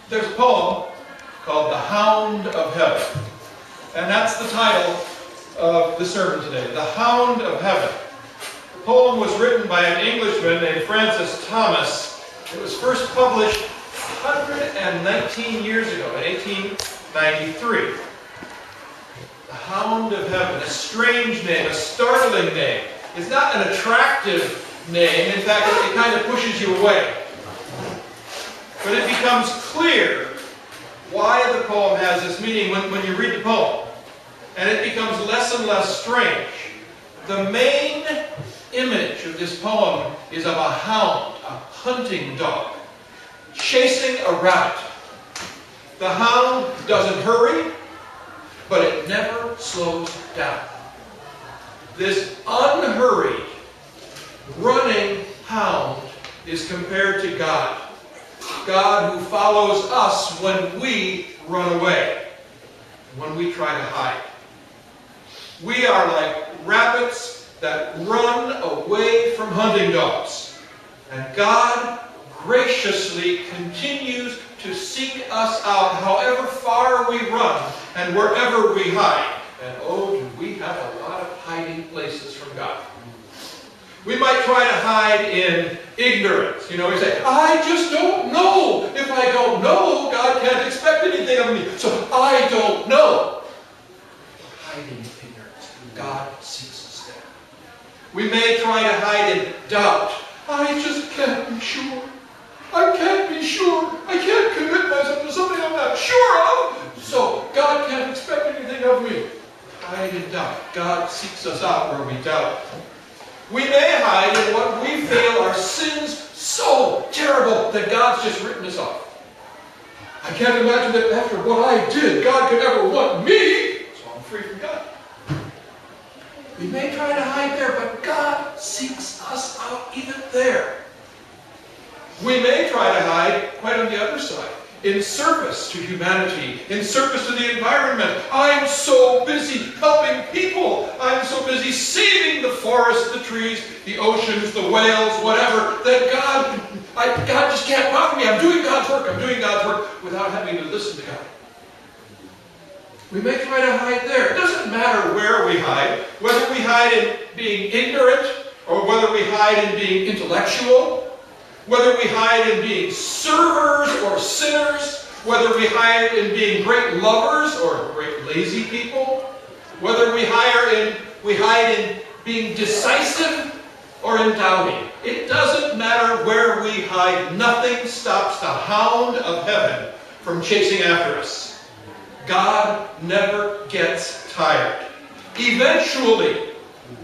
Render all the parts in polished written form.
There's a poem called The Hound of Heaven. And that's the title of the sermon today, The Hound of Heaven. The poem was written by an Englishman named Francis Thomas. It was first published 119 years ago, in 1893. The Hound of Heaven, a strange name, a startling name. It's not an attractive name. In fact, it kind of pushes you away. But it becomes clear why the poem has this meaning when you read the poem. And it becomes less and less strange. The main image of this poem is of a hound, a hunting dog, chasing a rabbit. The hound doesn't hurry, but it never slows down. This unhurried, running hound is compared to God. God who follows us when we run away, when we try to hide. We are like rabbits that run away from hunting dogs. And God graciously continues to seek us out however far we run and wherever we hide. And oh, do we have a lot of hiding places from God. We might try to hide in ignorance. You know, we say, I just don't know. If I don't know, God can't expect anything of me. So I don't know. Hiding in ignorance. God sees us there. We may try to hide in doubt. I just can't be sure. I can't be sure. I can't commit myself to something I'm not sure of. So God can't expect anything of me. Hide in doubt. God seeks us out where we doubt. We may hide in what we feel are sins so terrible that God's just written us off. I can't imagine that after what I did, God could ever want me, so I'm free from God. We may try to hide there, but God seeks us out even there. We may try to hide quite on the other side, in service to humanity, in service to the environment. I'm so busy helping people. I'm so busy saving the forests, the trees, the oceans, the whales, whatever, that God just can't bother me. I'm doing God's work. I'm doing God's work without having to listen to God. We may try to hide there. It doesn't matter where we hide, whether we hide in being ignorant or whether we hide in being intellectual, whether we hide in being servers or sinners, whether we hide in being great lovers or great lazy people, whether we hide in being decisive or in doubting. It doesn't matter where we hide. Nothing stops the hound of heaven from chasing after us. God never gets tired. Eventually,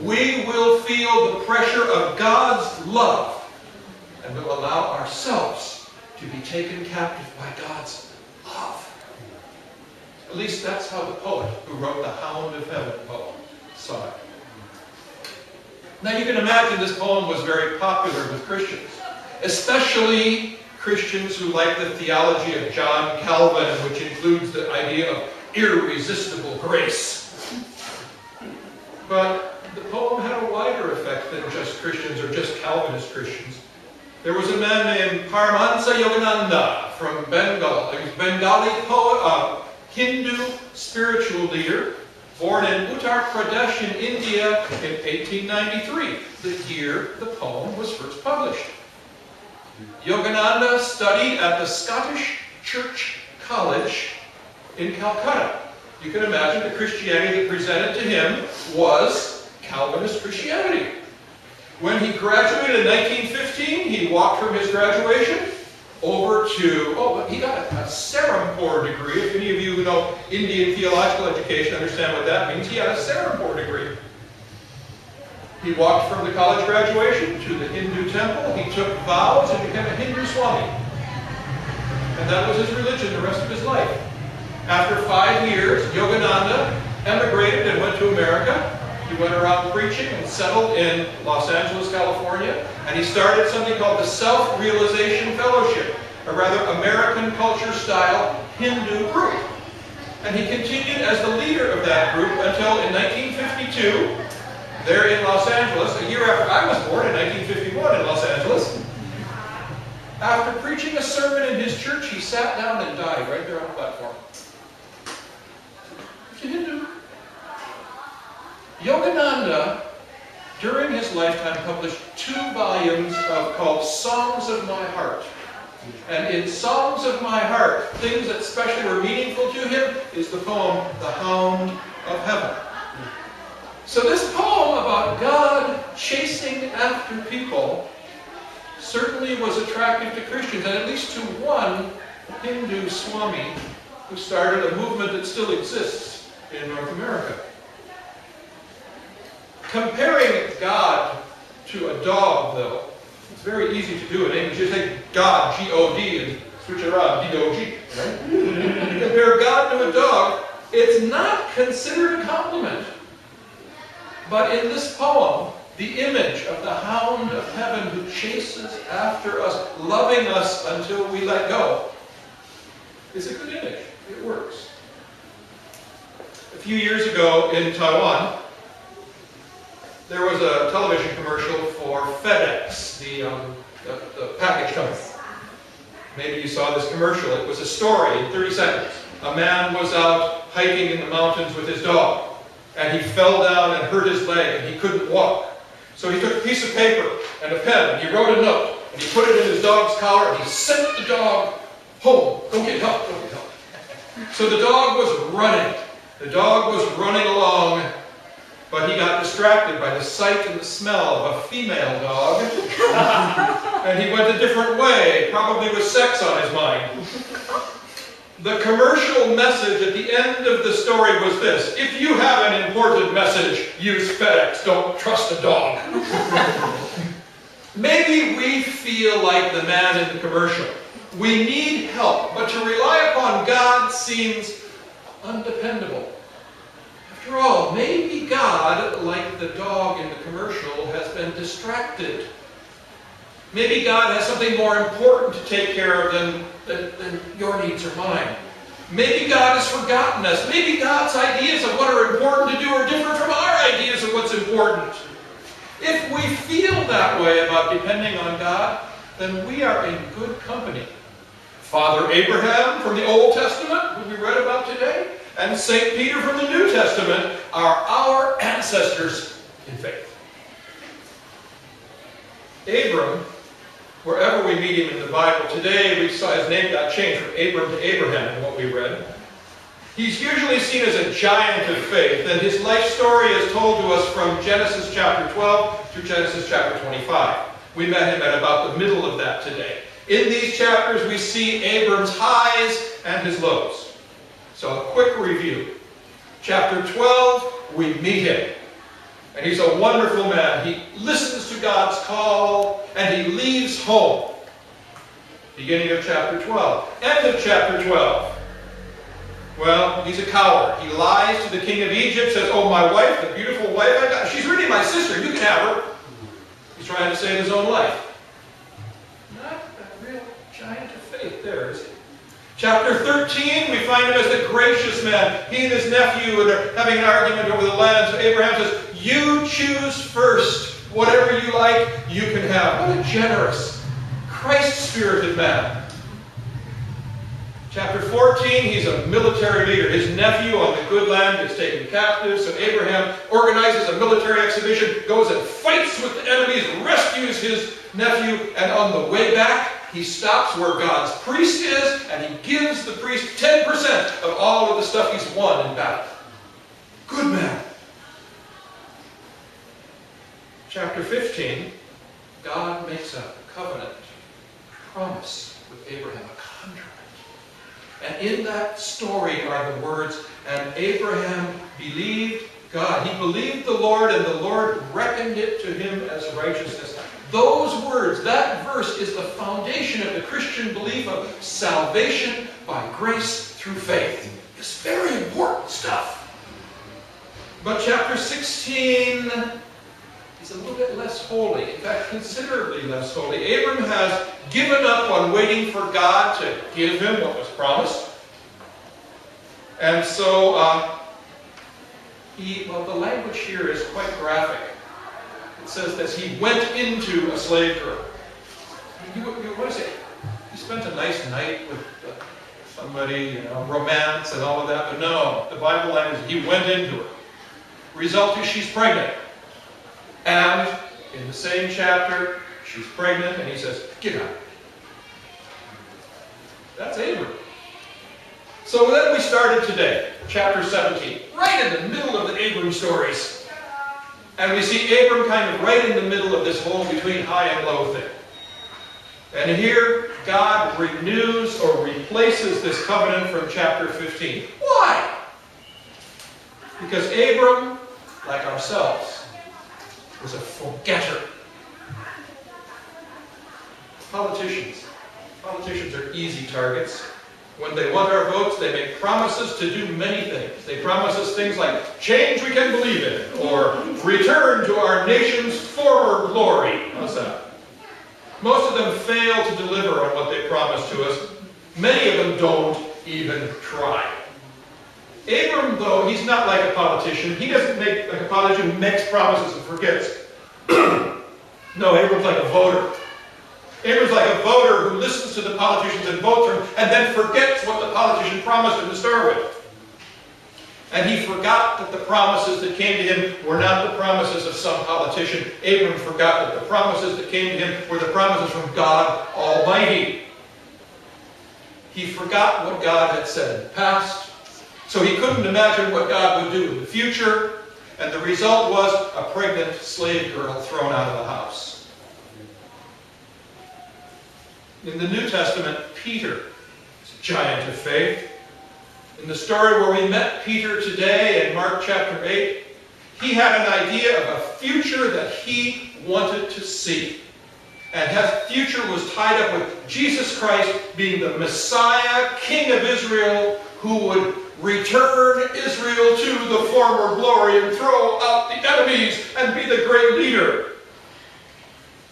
we will feel the pressure of God's love and will allow ourselves to be taken captive by God's love. At least that's how the poet who wrote the Hound of Heaven poem saw it. Now you can imagine this poem was very popular with Christians, especially Christians who like the theology of John Calvin, which includes the idea of irresistible grace. But the poem had a wider effect than just Christians or just Calvinist Christians. There was a man named Paramahansa Yogananda from Bengal. He was a Bengali poet, Hindu spiritual leader, born in Uttar Pradesh in India in 1893, the year the poem was first published. Yogananda studied at the Scottish Church College in Calcutta. You can imagine the Christianity that presented to him was Calvinist Christianity. When he graduated in 1915, he walked from his graduation over to, he got a Serampore degree. If any of you who know Indian theological education understand what that means, he had a Serampore degree. He walked from the college graduation to the Hindu temple. He took vows and became a Hindu Swami. And that was his religion the rest of his life. After 5 years, Yogananda emigrated and went to America. He went around preaching and settled in Los Angeles, California, and he started something called the Self-Realization Fellowship, a rather American culture-style Hindu group. And he continued as the leader of that group until in 1952, there in Los Angeles, a year after I was born, in 1951 in Los Angeles, After preaching a sermon in his church, he sat down and died right there on the platform. He's a Hindu. Yogananda, during his lifetime, published 2 volumes called Songs of My Heart. And in Songs of My Heart, things that especially were meaningful to him is the poem, The Hound of Heaven. So this poem about God chasing after people certainly was attractive to Christians, and at least to one Hindu Swami who started a movement that still exists in North America. Comparing God to a dog, though, it's very easy to do in English. You say God, G-O-D, and switch it around, D-O-G. Right? Compare God to a dog, it's not considered a compliment. But in this poem, the image of the hound of heaven who chases after us, loving us until we let go, is a good image. It works. A few years ago in Taiwan, there was a television commercial for FedEx, the package company. Maybe you saw this commercial. It was a story in 30 seconds. A man was out hiking in the mountains with his dog, and he fell down and hurt his leg, and he couldn't walk. So he took a piece of paper and a pen, and he wrote a note, and he put it in his dog's collar, and he sent the dog home. Go get help, go get help. So the dog was running. The dog was running along, but he got distracted by the sight and the smell of a female dog. And he went a different way, probably with sex on his mind. The commercial message at the end of the story was this: if you have an important message, use FedEx. Don't trust a dog. Maybe we feel like the man in the commercial. We need help, but to rely upon God seems undependable. After all, maybe God, like the dog in the commercial, has been distracted. Maybe God has something more important to take care of than your needs or mine. Maybe God has forgotten us. Maybe God's ideas of what are important to do are different from our ideas of what's important. If we feel that way about depending on God, then we are in good company. Father Abraham from the Old Testament, who we read about today, and St. Peter from the New Testament are our ancestors in faith. Abram, wherever we meet him in the Bible, today we saw his name got changed from Abram to Abraham in what we read. He's usually seen as a giant of faith, and his life story is told to us from Genesis chapter 12 through Genesis chapter 25. We met him at about the middle of that today. In these chapters we see Abram's highs and his lows. So a quick review. Chapter 12, we meet him. And he's a wonderful man. He listens to God's call and he leaves home. Beginning of chapter 12. End of chapter 12. Well, he's a coward. He lies to the king of Egypt, says, oh, my wife, the beautiful wife I got, she's really my sister, you can have her. He's trying to save his own life. Not a real giant of faith there, is he? Chapter 13, we find him as the gracious man. He and his nephew are having an argument over the land. So Abraham says, you choose first. Whatever you like, you can have. What a generous, Christ-spirited man. Chapter 14, he's a military leader. His nephew on the good land is taken captive, so Abraham organizes a military exhibition, goes and fights with the enemies, rescues his nephew, and on the way back, he stops where God's priest is, and he gives the priest 10% of all of the stuff he's won in battle. Good man. Chapter 15, God makes a covenant, a promise with Abraham, a contract. And in that story are the words, and Abraham believed God. He believed the Lord, and the Lord reckoned it to him as righteousness. Those words, that verse, is the foundation of the Christian belief of salvation by grace through faith. It's very important stuff. But chapter 16 is a little bit less holy. In fact, considerably less holy. Abram has given up on waiting for God to give him what was promised. And so, the language here is quite graphic. It says that he went into a slave girl. You want to say, spent a nice night with somebody, romance and all of that. But no, the Bible line is he went into her. Result is she's pregnant. And in the same chapter, she's pregnant and he says, get out. That's Abram. So then we started today, chapter 17, right in the middle of the Abram stories. And we see Abram kind of right in the middle of this whole between high and low thing. And here, God renews or replaces this covenant from chapter 15. Why? Because Abram, like ourselves, was a forgetter. Politicians are easy targets. When they want our votes, they make promises to do many things. They promise us things like change we can believe in, or return to our nation's former glory. How's that? Most of them fail to deliver on what they promise to us. Many of them don't even try. Abram, though, he's not like a politician. He doesn't make like a politician who makes promises and forgets. No, Abram's like a voter. Abram's like a voter who listens to the politicians and votes for him and then forgets what the politician promised him to start with. And he forgot that the promises that came to him were not the promises of some politician. Abram forgot that the promises that came to him were the promises from God Almighty. He forgot what God had said in the past, so he couldn't imagine what God would do in the future, and the result was a pregnant slave girl thrown out of the house. In the New Testament, Peter is a giant of faith. In the story where we met Peter today in Mark chapter 8, he had an idea of a future that he wanted to see. And his future was tied up with Jesus Christ being the Messiah, King of Israel, who would return Israel to the former glory and throw out the enemies and be the great leader.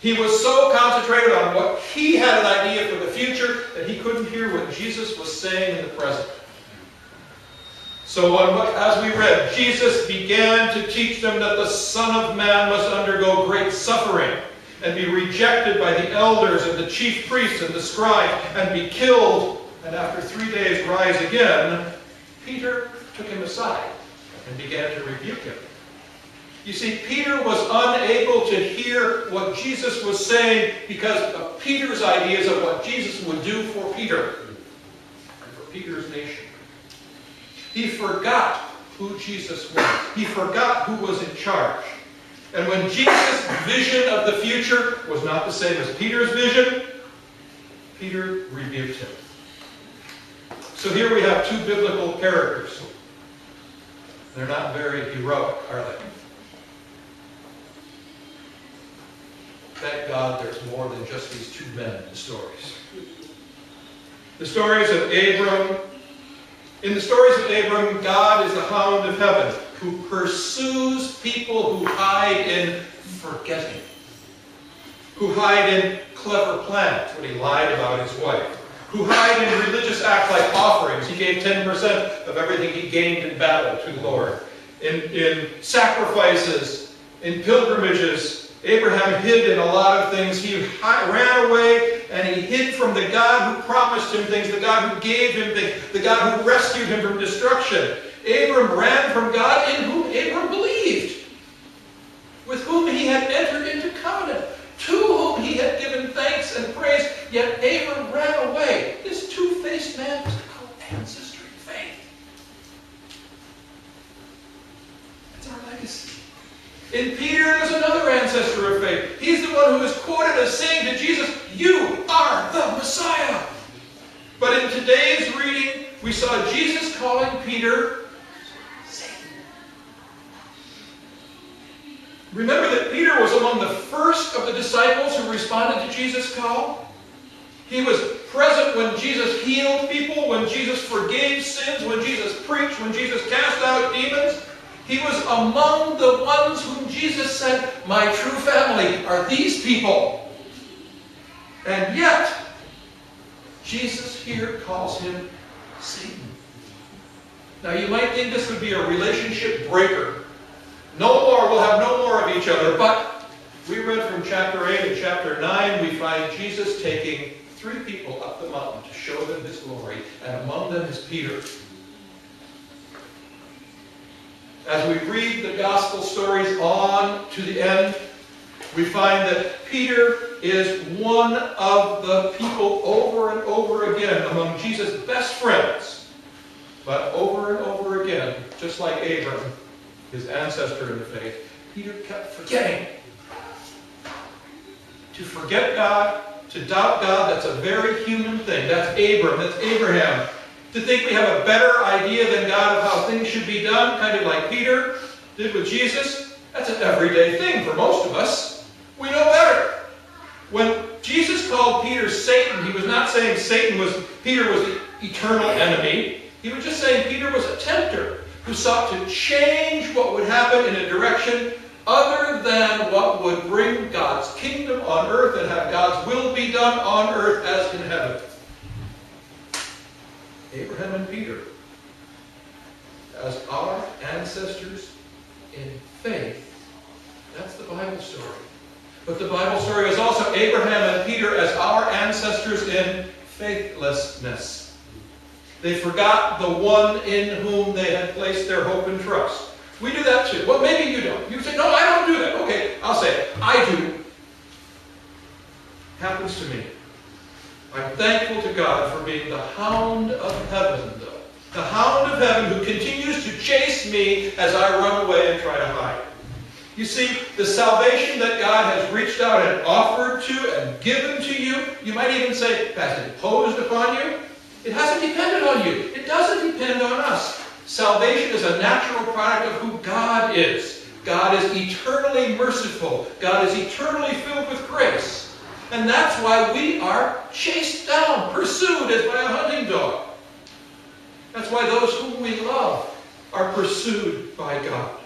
He was so concentrated on what he had an idea for the future that he couldn't hear what Jesus was saying in the present. So as we read, Jesus began to teach them that the Son of Man must undergo great suffering and be rejected by the elders and the chief priests and the scribes and be killed, and after 3 days rise again. Peter took him aside and began to rebuke him. You see, Peter was unable to hear what Jesus was saying because of Peter's ideas of what Jesus would do for Peter and for Peter's nation. He forgot who Jesus was. He forgot who was in charge. And when Jesus' vision of the future was not the same as Peter's vision, Peter rebuked him. So here we have two biblical characters. They're not very heroic, are they? Thank God there's more than just these two men in the stories. The stories of Abram. In the stories of Abram, God is the hound of heaven who pursues people who hide in forgetting, who hide in clever plans, when he lied about his wife, who hide in religious acts like offerings. He gave 10% of everything he gained in battle to the Lord. In sacrifices, in pilgrimages, Abraham hid in a lot of things. He ran away and he hid from the God who promised him things, the God who gave him things, the God who rescued him from destruction. Abram ran from God in whom Abram believed, with whom he had entered into covenant, to whom he had given thanks and praise, yet Abram ran away. This two-faced man was called ancestry faith. That's our legacy. In Peter, there's another ancestor of faith. He's the one who is quoted as saying to Jesus, "You are the Messiah." But in today's reading, we saw Jesus calling Peter Satan. Remember that Peter was among the first of the disciples who responded to Jesus' call? He was present when Jesus healed people, when Jesus forgave sins, when Jesus preached, when Jesus cast out demons. He was among the ones whom Jesus said, "My true family are these people." And yet, Jesus here calls him Satan. Now you might think this would be a relationship breaker. We'll have no more of each other. But we read from chapter 8 and chapter 9, we find Jesus taking 3 people up the mountain to show them his glory, and among them is Peter. As we read the gospel stories on to the end, we find that Peter is one of the people over and over again among Jesus' best friends. But over and over again, just like Abram, his ancestor in the faith, Peter kept forgetting. To forget God, to doubt God, that's a very human thing. That's Abram, that's Abraham. To think we have a better idea than God of how things should be done, kind of like Peter did with Jesus, that's an everyday thing for most of us. We know better. When Jesus called Peter Satan, he was not saying Peter was the eternal enemy. He was just saying Peter was a tempter who sought to change what would happen in a direction other than what would bring God's kingdom on earth and have God's will be done on earth as in heaven. Abraham and Peter, as our ancestors in faith, that's the Bible story. But the Bible story is also Abraham and Peter as our ancestors in faithlessness. They forgot the one in whom they had placed their hope and trust. We do that too. Well, maybe you don't. You say, no, I don't do that. Okay, I'll say it. I do. Happens to me. I'm thankful to God for being the hound of heaven, though. The hound of heaven who continues to chase me as I run away and try to hide. You see, the salvation that God has reached out and offered to and given to you, you might even say, has imposed upon you. It hasn't depended on you. It doesn't depend on us. Salvation is a natural product of who God is. God is eternally merciful. God is eternally filled with grace. And that's why we are chased down, pursued as by a hunting dog. That's why those whom we love are pursued by God.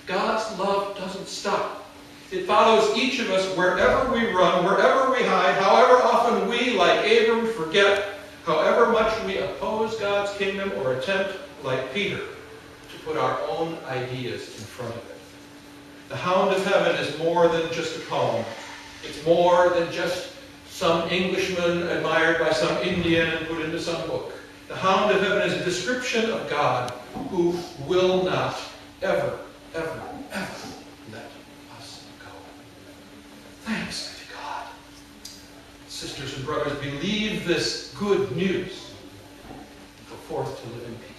God's love doesn't stop. It follows each of us wherever we run, wherever we hide, however often we, like Abram, forget, however much we oppose God's kingdom or attempt, like Peter, to put our own ideas in front of it. The hound of heaven is more than just a poem. It's more than just some Englishman admired by some Indian and put into some book. The hound of heaven is a description of God who will not ever, ever, ever let us go. Thanks be to God. Sisters and brothers, believe this good news. Go forth to live in peace.